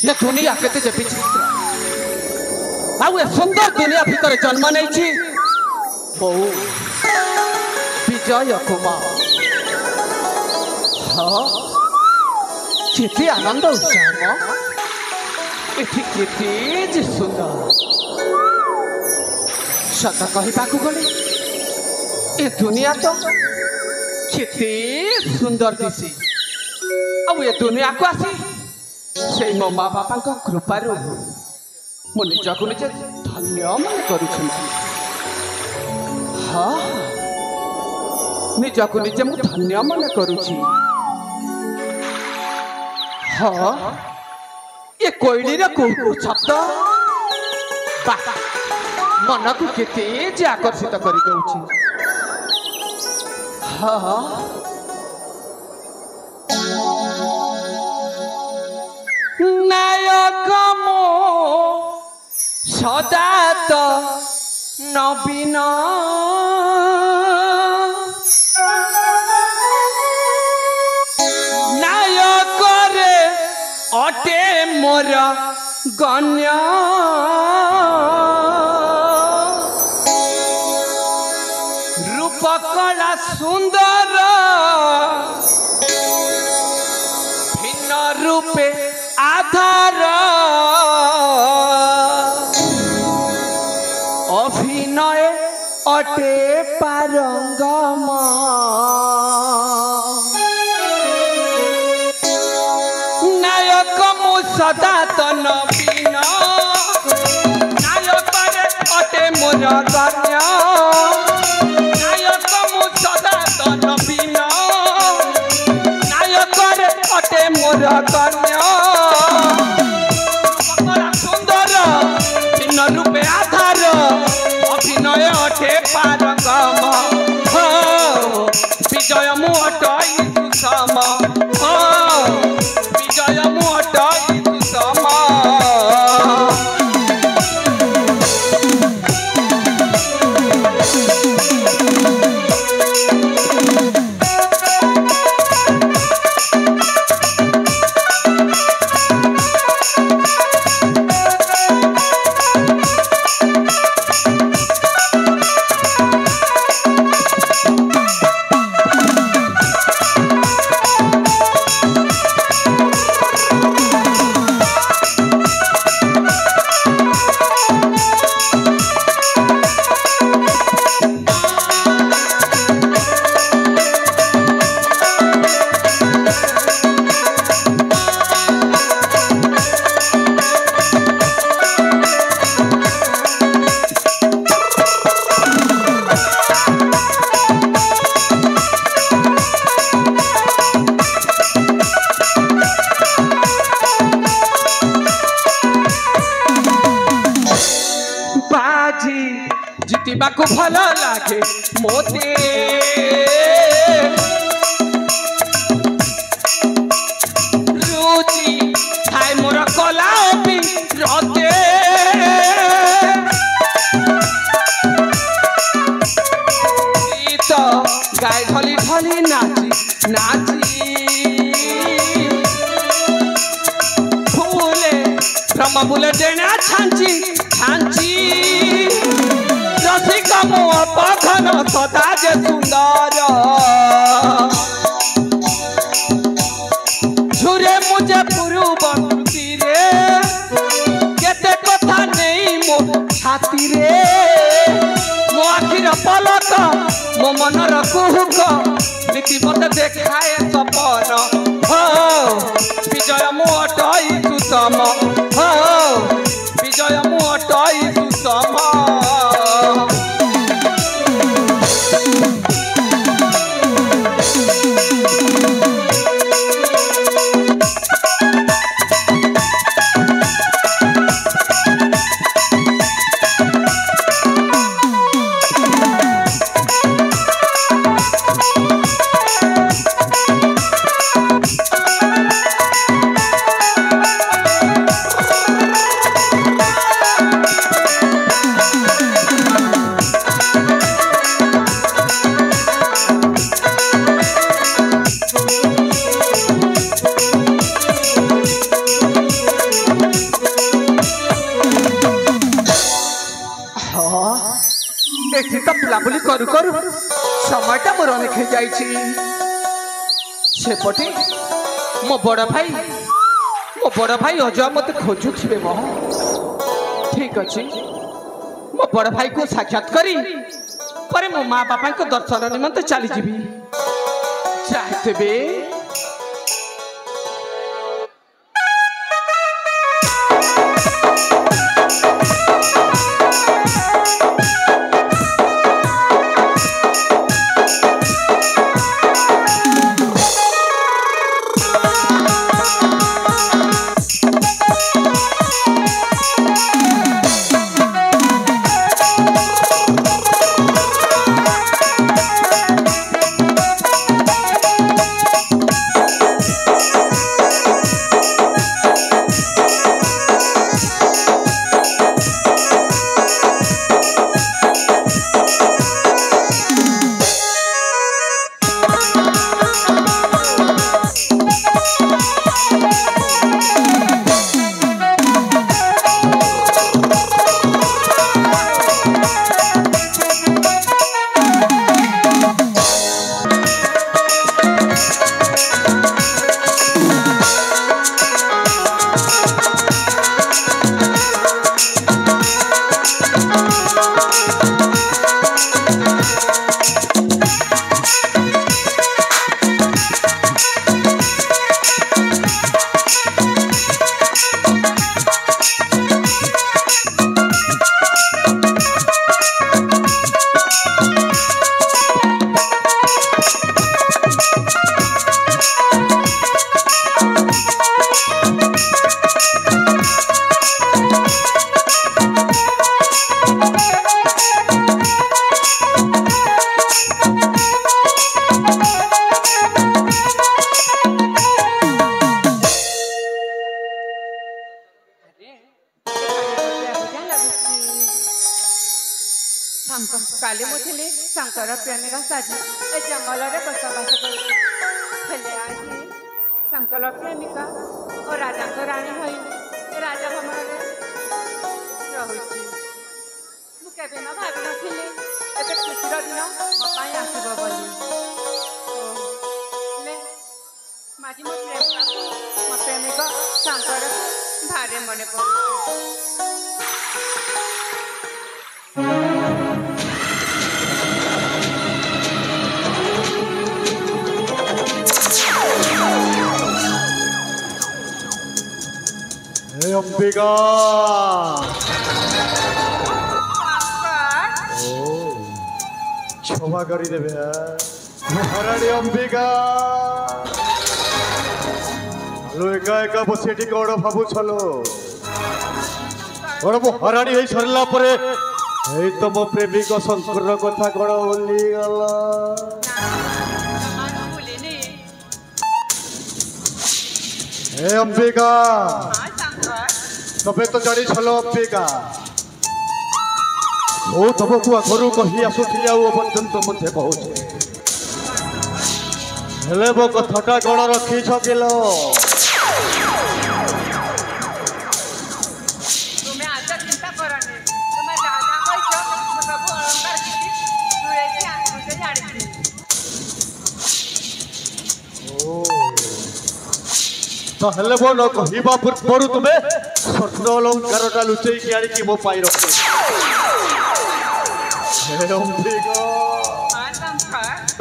ये दुनिया केते जे विचित्र आउ ए सुंदर दुनिया भीतर जन्म नहीं छी बहु विजय कुमार हाँ केते आनंद उत्साह एठी केते जे सुंदर सत कहबाकू गले ए दुनिया तो केते सुंदर दिसी अब ये दुनिया को आसी से मो माँ बापा कृपार मु निजक निजे धन्य मन कर हाँ निजक निजे मु धन्य मन करुछि हाँ ये कोयली रे कुहू शब्द मन को केते जे आकर्षित कर दउछि हाँ नायक मो सदा तो नवीन नायक रे अटे मोर गण्य रूपकला सुंदर भिन्न रूपे आधार अभिनय अटे पारंगम नायक मु सदा तो नवीन नायक रे अटे मोर गण्य नायक मु सदा तो नवीन नायक रे अटे मोर गण्य रूपे आधार अभिनय अटे पारंगम विजय मु अटई सुषम विजय मु अटई सुषम जीतिबा को भल लागे मोते रुचि थाय मोर कला भी रते गीत गाय ढली ढली नाची नाची फूले ब्रह्म बुले डेना छांची छांची रसिक मो पखन सदा जे सुंदर झुरे मुझे पूर्ववर्ती रे केते कथा नहीं मो छाती रे मो आखिर पलक मो मनर कुहुक नीति मत देखाए सपन विजय मु अटई सुषम विजय मु अटई सुषम रखे जाइछि सेपटे मो बड़ भाई अजय मत खोजुथिबे मो ठीक अछि मो बड़ भाई को साक्षात करी पर मो माँ बापा को दर्शन निमंत चली जीवी चाहते काली मुथिले शंकर प्रेमिका साजी ए जंगल रे बसवास करले आज शंकर प्रेमिका और राजा को रानी होई राजा भवन रे रहुची मु केबे न भाबी नथिले एते खुशीर दिन मो पाई आसीबो बोली ले माजी मो प्रेमिका शंकर भारे मने पड़ अंबिका क्षमा करी देवे हराड़ी अंबिका लो एका एका बसी एटी कौन भावु छलो और मो हराड़ी होई सरला परे एई तो मो प्रेमिक शंकर कथा कौन बोली गला ए अंबिका तबे तो जानी छलो अंबिका ओ तबको घरू कही आसुथिले आ पर्यंत मते कहूछे हेले बो कथाटा कोन रखी छकिलो तुम्हें आज चिंता करने तुम्हें राजा कहि छ प्रभु अलंकार की तू एठी आंखुते जाड़ी ओ तो हेले बो न कहिबा पूर्व तुम्हें स्वर्ण अलंकारटा लुचई कि आनी कि मो पाई रखे हे अंबिका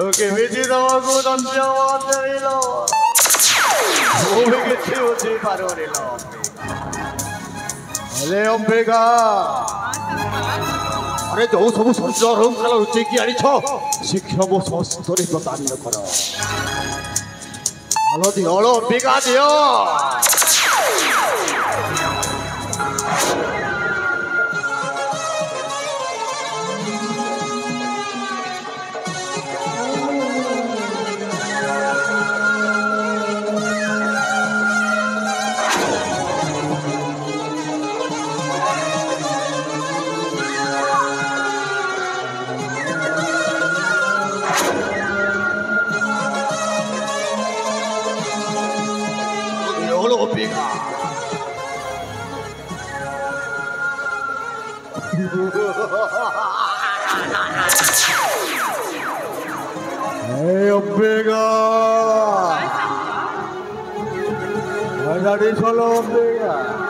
ओके विधि दमको धन्यवाद देलो ओ भी किछि होछि पारो रेलो हेले अंबिका अरे जो सब स्वर्ण अलंकार लुचई कि आनी छ शिक्षा मो संस्कारी प्रदान कर हलो दियो अंबिका दियो 엄배가 자리 솔로 엄배가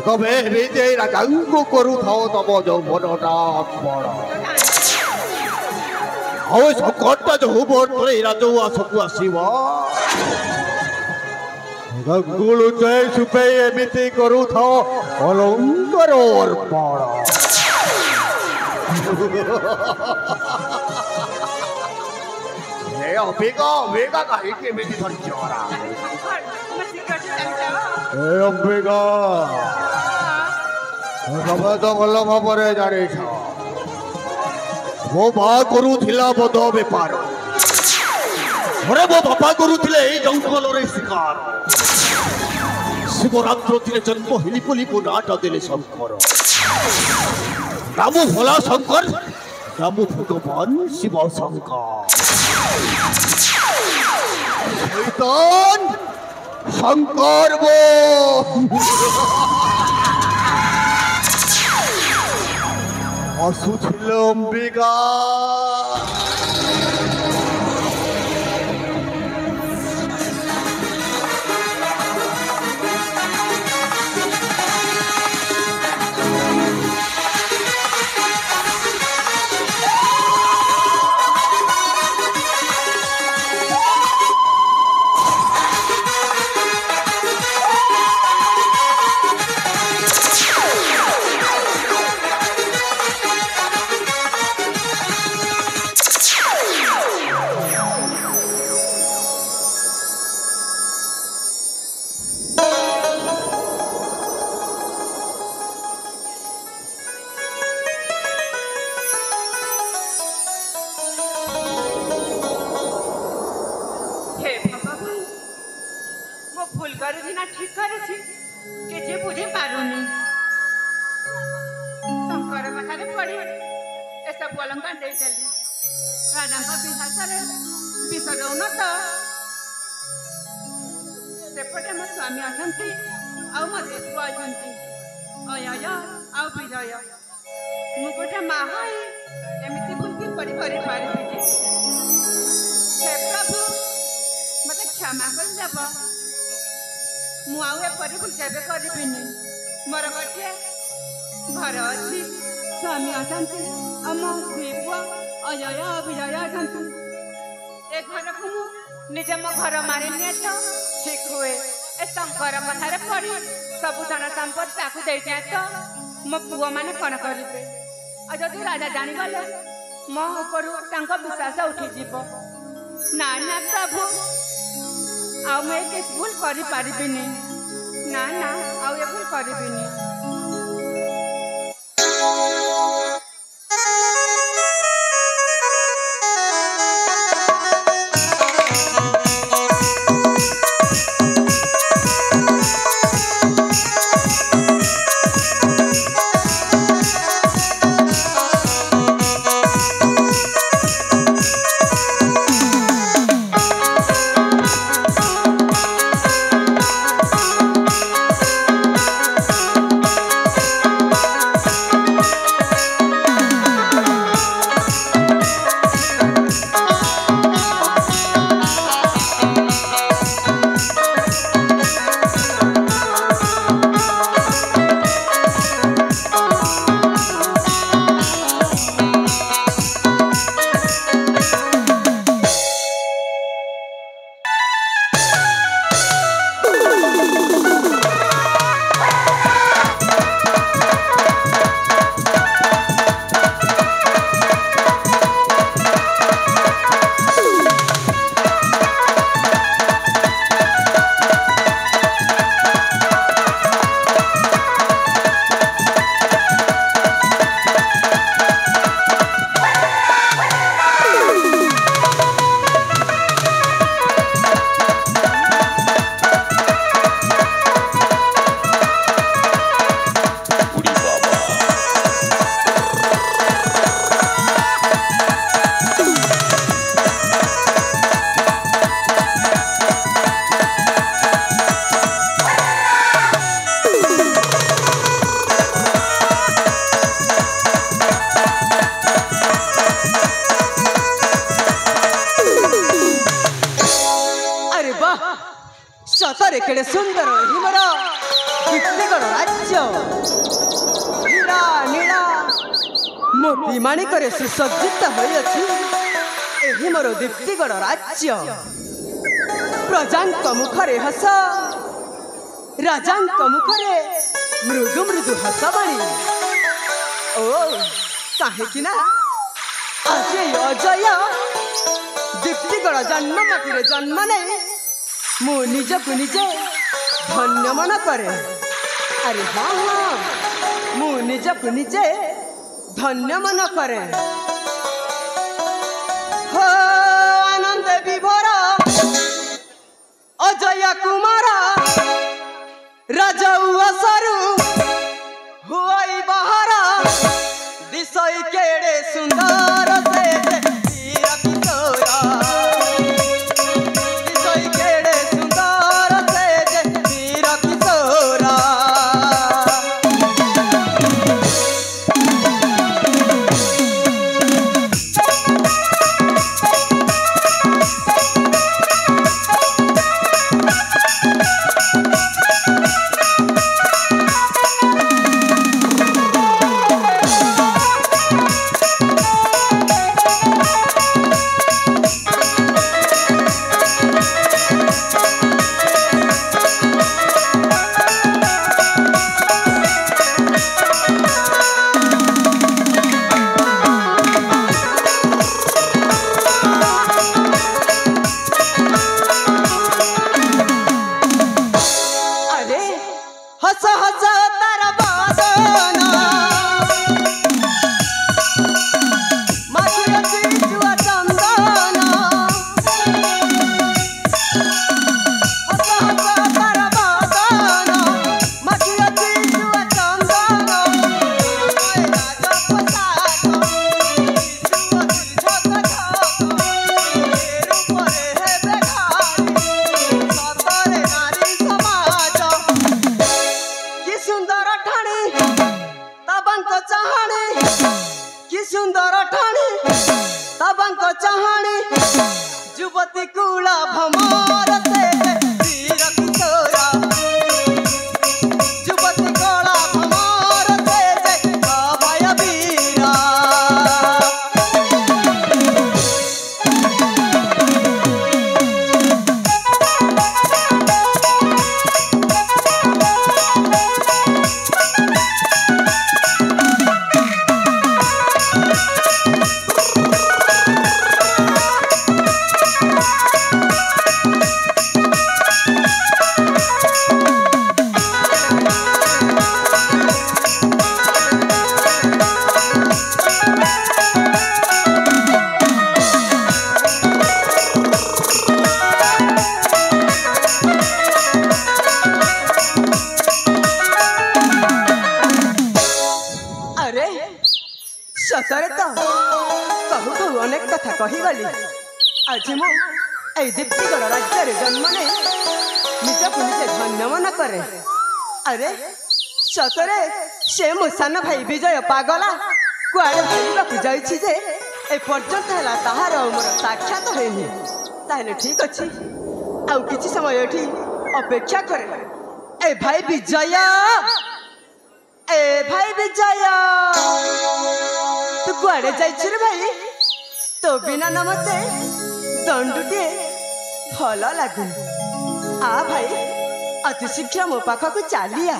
có bé bị đây là chẳng có cô ru thâu tao bao giờ một đó ôi sao con ta cho hụt đây là tôi sao quá xí quá cái gulu chơi supe emiti cô ru thâu olong karor pora Eo Vega cái cái mình thân chora. Eo Vega. Kamu tu kalau apa re jari cha. Wo bapa guru thila bodo bepar. Ore wo bapa guru thile ei jangkol re shikar. Shivorantro thile janmo hilipuli punata dele shankar. Ramu bhola shankar. Ramu Bhagavan Shiva Shankar. Shaitan Shankar wo Asu thilo Ambika विश्वास उठीज ना ना प्रभु आउ मुझे भूल करी ना ना आउ ए भूल करी सतरे केड़े सुंदर हिमर दीप्तिगढ़ राज्य हीरा नीला मोती माणिक सुसज्जित होई मोर दीप्तिगढ़ राज्य प्रजांक मुखरे हस राजांक मुखरे मृदु मृदु हसबाणी ओ कहीं आज अजय दीप्तिगढ़ जन्म माटी जन्म नहीं मु निजक निजे धन्य मन करे। अरे हाँ हाँ मु निजक निजे धन्य मन करे। हो आनंद विभोर अजय कुमार राजा असरु हुई बाहर दिशई केड़े सुंदर से युवती कूला भमार से वीर किशोरा युवती कूला भमार से अभय वीरा सतरे तो कहू कहू अनेक कथा कहीगली आज मु दीप्तिगढ़ राज्य जन्म ने निजक निजे धन्य मन करे। अरे सतरे से मो सान भाई विजय पागला कुआड़े भाईवाक जाइछि जे ए पर्यंत है ताहार मोर साक्षात होइनी ताहले ठीक अछि आउ किछि समय एठी अपेक्षा करे। ए भाई विजय तू कुआड़े जाइछु रे भाई तो बिना न मते दंडुटे भल लागु आ भाई अति शीघ्र मो पाखक चलिया।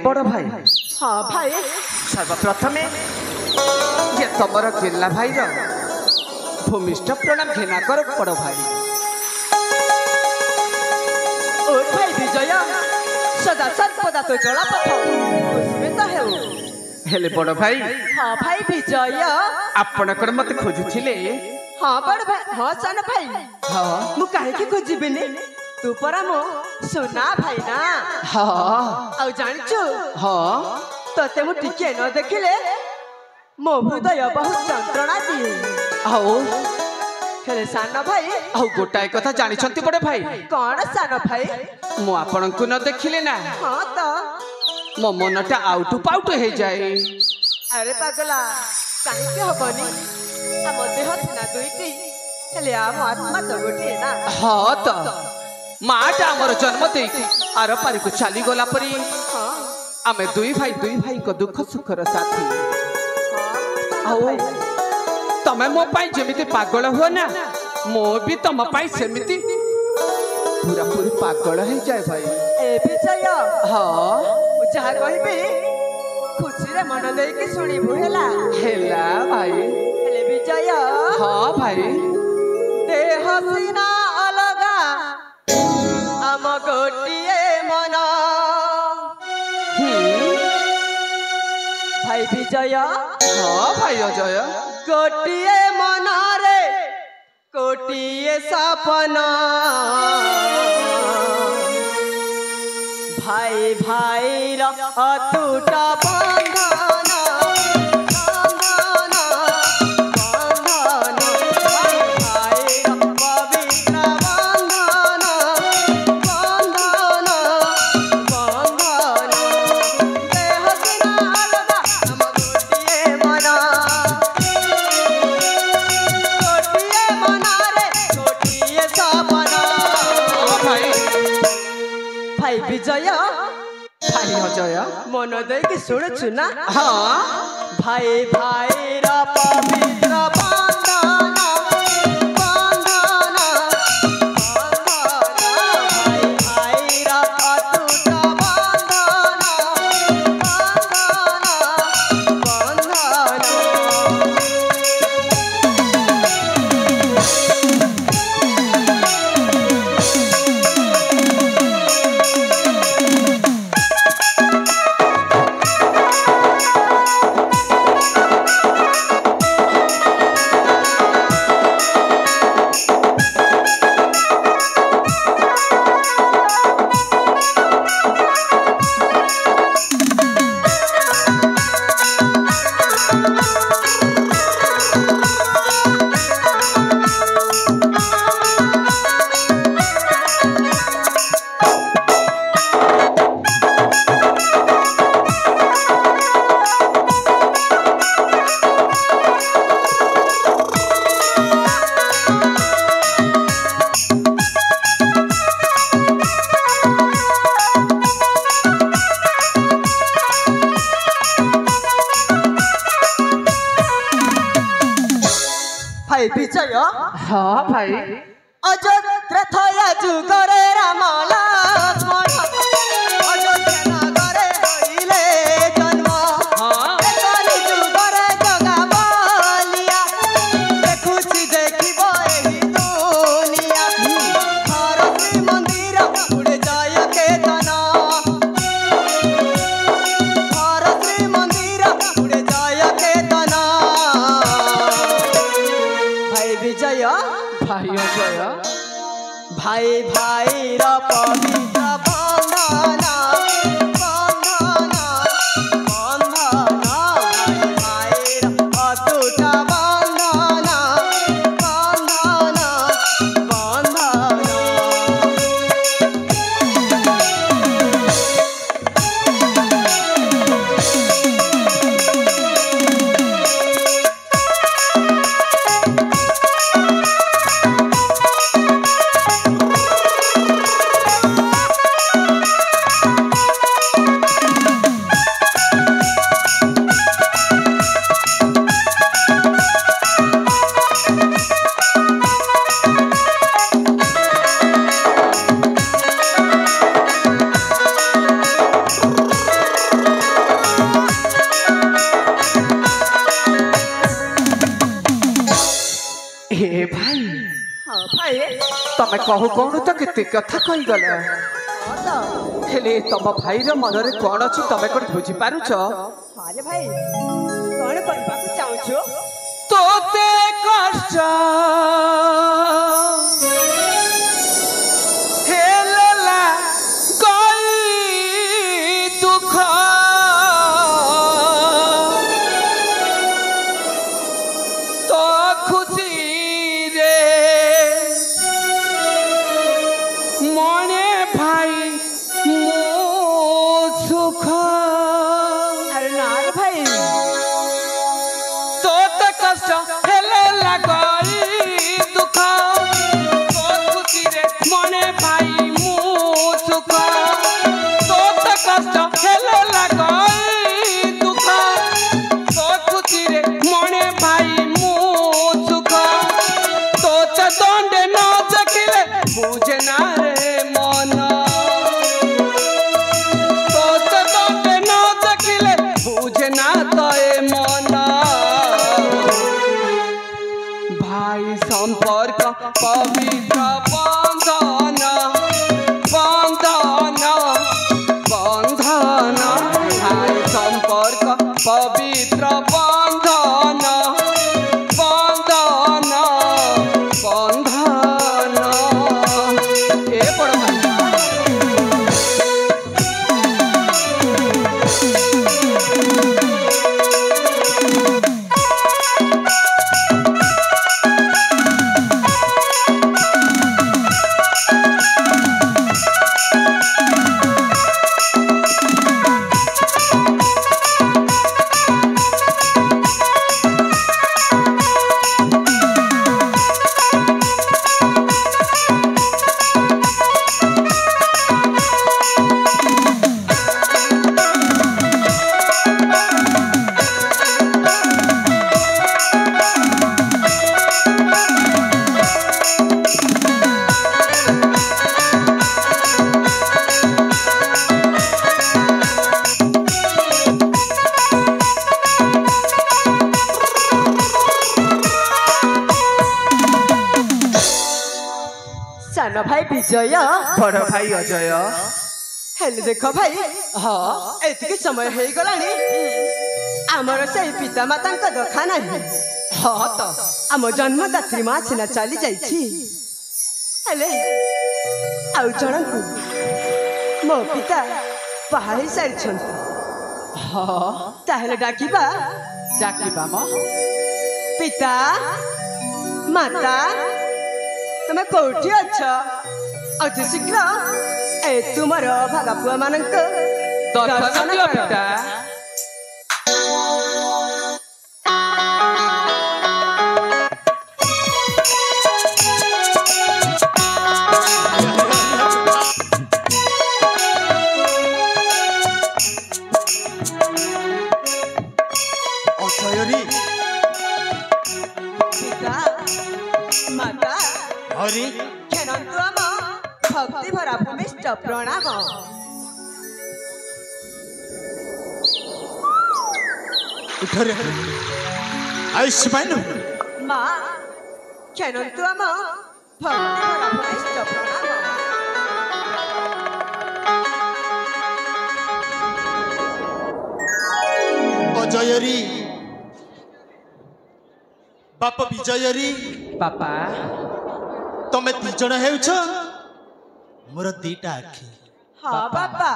बड़ भाई हाँ भाई सर्वप्रथम ये तमर गेला भाई भूमिष्ठ प्रणाम घेना कर बड़ भाई। ओ भाई विजय सदा सर्वदा तो चला पथ हेले बड़ भाई हाँ भाई विजय आपणकर मत खोजुथिले हाँ बड़ भाई हाँ सान भाई हाँ मु काहे खोजिबिनी तू परा मो सोना भाई ना हाँ आउ जानिଛୁ हाँ तते मु टिके न देखिले मो हृदय बहुत যন্ত্রণা दिए आओ हेले सान भाई आओ गोटाए कथा जानिछंती बड़े भाई कौन सान भाई मु आपनकु न देखिले ना हाँ तो मो मनटा आउटु पाउटु हे जाए अरे पागला कहीं के हबनी हम देह सिना दुईटी हेले आम आत्मा तो गोटे ना हाँ तो माटा हमर जन्म देई आर पारी को चली गला परी हाँ आमे दुई भाई को दुख सुखर साथी आओ तमे मो पाई जेमिति पागल हो ना मो भी तम पाई सेमिति पूरा पूरी पागल हे जाए भाई ए विजय हाँ जहाँ कहबी खुशी रे मन दे के सुनिबु हेला हेला भाई हेले विजय हाँ भाई देह सिना अलगा आम गोटिए मन भाई विजय हाँ भाई अजय गोटिए मन रे कोटिए सपना भाई भाई रा अटूट बंधन विजय भाई अजय मन दे के शुणुचु ना हाँ भाई भाई रा पवित्र बंधन बंधन भाई भाई रा अटूट बंधन बंधन भाई विजय हाँ भाई अयोध्या थया जुगरे राम लक्ष्मण अयोध्या नगरे होइले जन्म हाँ कलि जुगरे जगा बलिया देखुछि देखिब एही दुनिया हर श्री मंदिर उड़े जय केतन हर श्री मंदिर उड़े जय केतन भाई विजय भाई अजय भाई भाई रा पवित्र बंधन बंधन बंधन भाई भाई रा अटूट बंधन बंधन बंधन ए भाई हाँ भाई तमे कहू कौन तो केते कथा कही गला हाँ तो हेले तम भाई रो मन रे कोन अछि तमे कोन बुझी पारुछ अरे भाई कौन कहबाकू चाहूछु तोते कष्ट हेलला गई दुख तो खुशी रे मने भाई मो सुख अरे ना रे भाई तो कष्ट हेले लगई दुख तो खुशी रे मने भाई मो सुख तो कष्ट हेले लगई दुख तो खुशी रे मने भाई मो सुख तो दंड न देखिले बुझे ना रे मन तो दंड न देखिले बुझे ना तय मन भाई संपर्क पवित्र बंधन बंधन बंधन भाई संपर्क पवित्र बंधन बंधन बंधन ए बड़ भाई सानो भाई विजय बड़ भाई अजय हेले देख भाई हाँ एतिक समय हो गलानी आमर से पिता माता देखा नहीं हाँ तो आम जन्मदात्री माँ सिना चली जाइछि हेले आउ जनकु मो पिता बाहरी सारी हाँ ताहेले डाकिबा डाकिबा म पिता माता तुम्हें कौटी अच्छ अति शीघ्र ए तुमर भागा पुआ मानक दर्शन दियो पिता अक्षयरी पिता माता हरि केनंतु आम भक्ति भरा भूमिष्ठ प्रणाम उठरे आयुष पाइन माँ केनंतु आम भक्ति भरा भूमिष्ठ प्रणाम अजयरी बाप विजयरी बापा तमे दी जण हेउछ मोर दीटा आखि हाँ बाबा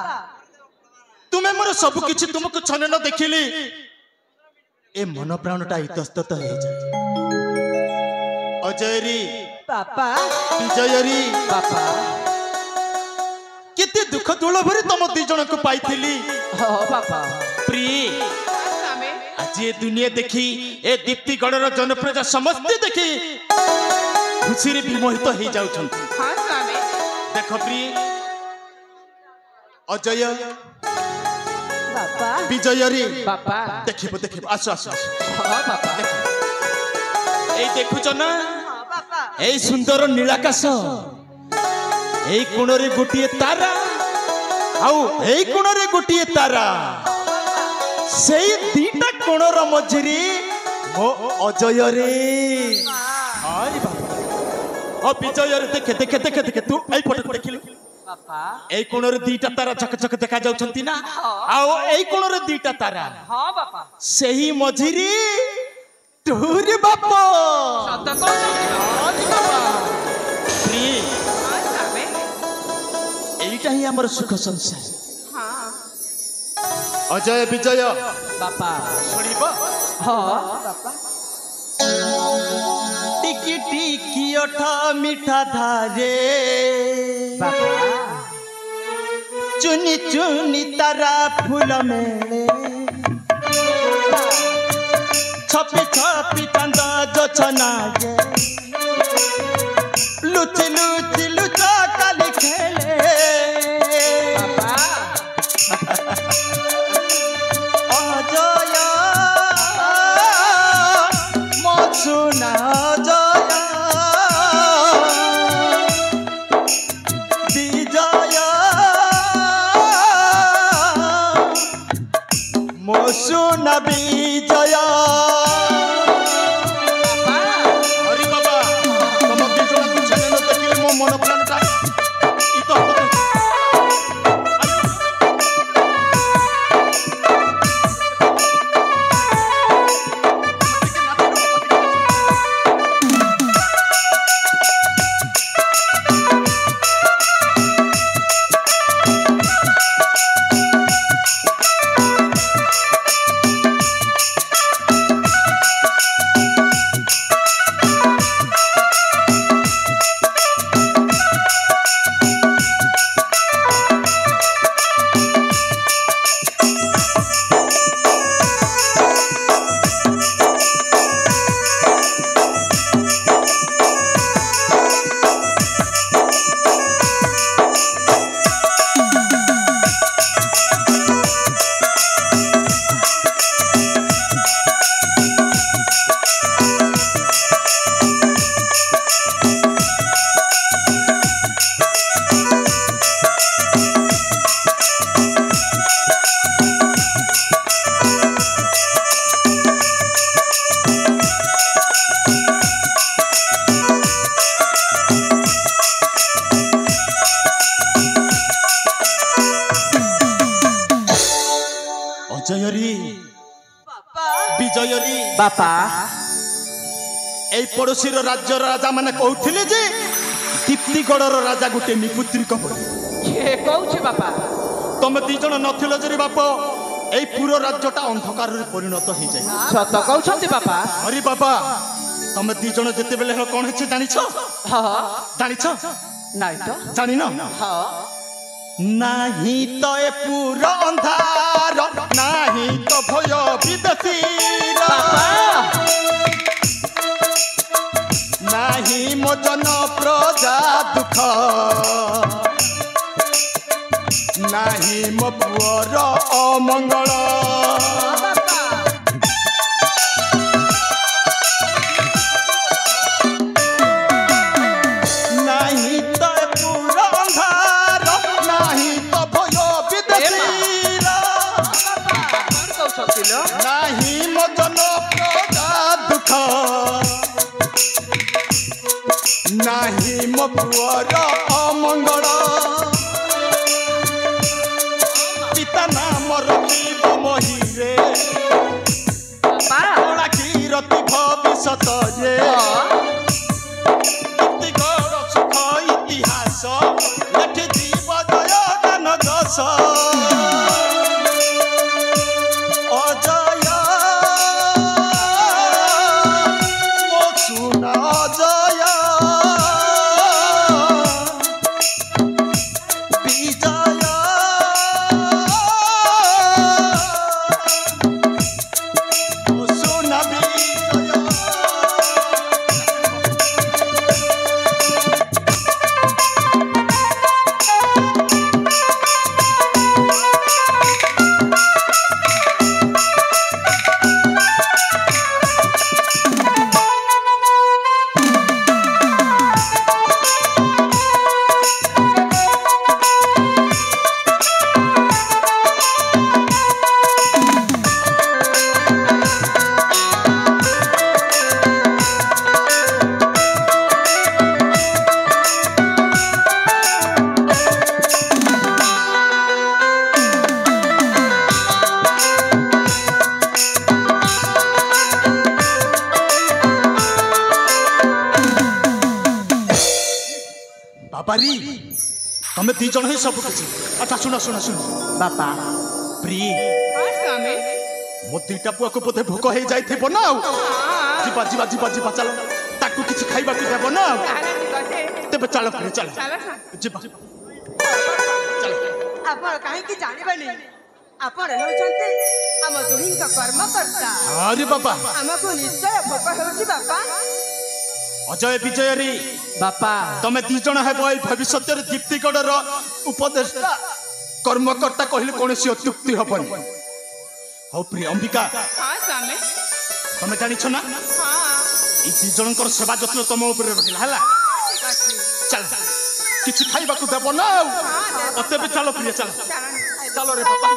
तुमे मोर सब किछि तुमको छने न देखिली ए मन प्राणटा इतस्तत हे जाय अजयरी बाबा विजयरी बापा केते दुख दुल भरे तम दी जण को पाइथिली हाँ बापा प्रिय आज ये दुनिया देखी ए दीप्ति गणर जनप्रजा समस्त देखी खुशी रे विमोहित हो जाउछंती हाँ स्वामी देख प्रिय अजय बाबा विजयरी बापा देखिबो देखिबो आसो आसो हाँ बापा এই দেখুছ না हाँ बाबा এই সুন্দর নীলাকাশ এই কোণরে গোটিয়ে তারা আউ এই কোণরে গোটিয়ে তারা সেই দুইটা কোণর মঝিরে মো অজয় রে আরে বাবা ও বিজয় রে দেখে দেখে দেখে দেখে তু এই ফটো দেখিলু बापा এই কোণরে দুইটা তারা চক চক দেখা যাউছন্তি না আউ এই কোণরে দুইটা তারা हाँ बापा সেই মঝিরে ଟୁରି ବାପ ସତ କହୁଛନ୍ତି ବାପା। ପ୍ରିୟ ହଁ ସ୍ୱାମୀ। ଏଇଟା ହିଁ ଆମର ସୁଖ ସଂସାର। ହଁ ଅଜୟ ବିଜୟ ବାପା ଶୁଣିବ ହଁ ବାପା ଟିକି ଟିକି ଅଠ ମିଠା ଧାରେ ବାପା ଚୁନି ଚୁନି ତାରା ଫୁଲ ମେଳେ ଛପି ଛପି ଚାନ୍ଦ ଯୋଛନା ଲୁଚି ଲୁଚି ଲୁଚ କାଲି ଖେଳେ ବାପା ଅଜୟ ମୋ ସୁନା ଅଜୟ ବିଜୟ ମୋ ସୁନା ବିଜୟ। ହରି ବାବା ତମ ଦି ଜଣକୁ ଛାଡ଼ି ନ ଦେଖିଲେ ମୋ ମନ ପ୍ରାଣଟା ଇତ ଅଜୟରୀ ବିଜୟରୀ ବାପା এই পড়োশীর রাজ্যর রাজা মানে কହୁଥିଲେ যে দীপ্তিগড়র রাজা গোটে নিপুত্রিক বলি କିଏ କହୁଛି ବାପା? তুমি ଦି ଜଣ ନଥିଲ ଯେ ବାପ এই পুরো রাজ্যটা অন্ধকাରରେ পরিণত হয়ে যায়। ସତ କହୁଛନ୍ତି ବାପା? হরি বাবা তুমি ଦି ଜଣ যেତେବେଳେ হল কোন হচ্ছে জানিছ ହଁ জানিছ ନାଇଁ ତ জানিন ହଁ নাহি তো এ পুরো অন্ধার নাহি তো ভয় বিদেশী ବାପା নাহি মো জন প্রজা দুঃখ নাহি মো পুଅର অমঙ্গল নাহি তো এ পুরো অন্ধার নাহি তো ভয় বিদেশীর କ'ଣ କହୁଛନ୍ତି ଲୋ? নাহি মো জন প্রজা দুঃখ নাহি মো পুଅର অমঙ্গল পিতা নাম রখিব মহিরে ବାପା কিরতি ভবিষ্যত যে গড় সুখ ইতিহাস লেখি জীব জয় গান যশ অজয় ମୋ ସୁନା ଅଜୟ ବିଜୟ ମୋ ସୁନା ବିଜୟ बाबारी तमे दी जण ही सब किछि अच्छा सुना सुना सुन बापा प्री हाँ स्वामी मो दीटा पुआ को बोधे भोक हो जाइथे बनाओ जीवा जीवा जीवा जीवा चलो ताकू किछि खाइबा के देबो ना तेबे चलो प्री चलो जीवा चलो आपण काहे की जानिबनी आपण हेउचंती हम दुहिं का कर्म करता अरे बाबा हमको निश्चय भोक हेउची बापा अजय विजय रे बापा तमे दी जण हेबो ए भविष्यत रे दीप्तिगढ़ रो उपदेष्टा कर्मकर्ता कहिले कोनसी अत्युक्ति हबनी हौ प्रिय अंबिका हाँ स्वामी तमे जानि छ ना हाँ ई दी जनकर सेवा जत्न तम ऊपर रखिला हला चल किछि खाइबा को देबो ना अते भी चलो प्रिय चल चलो रे बाबा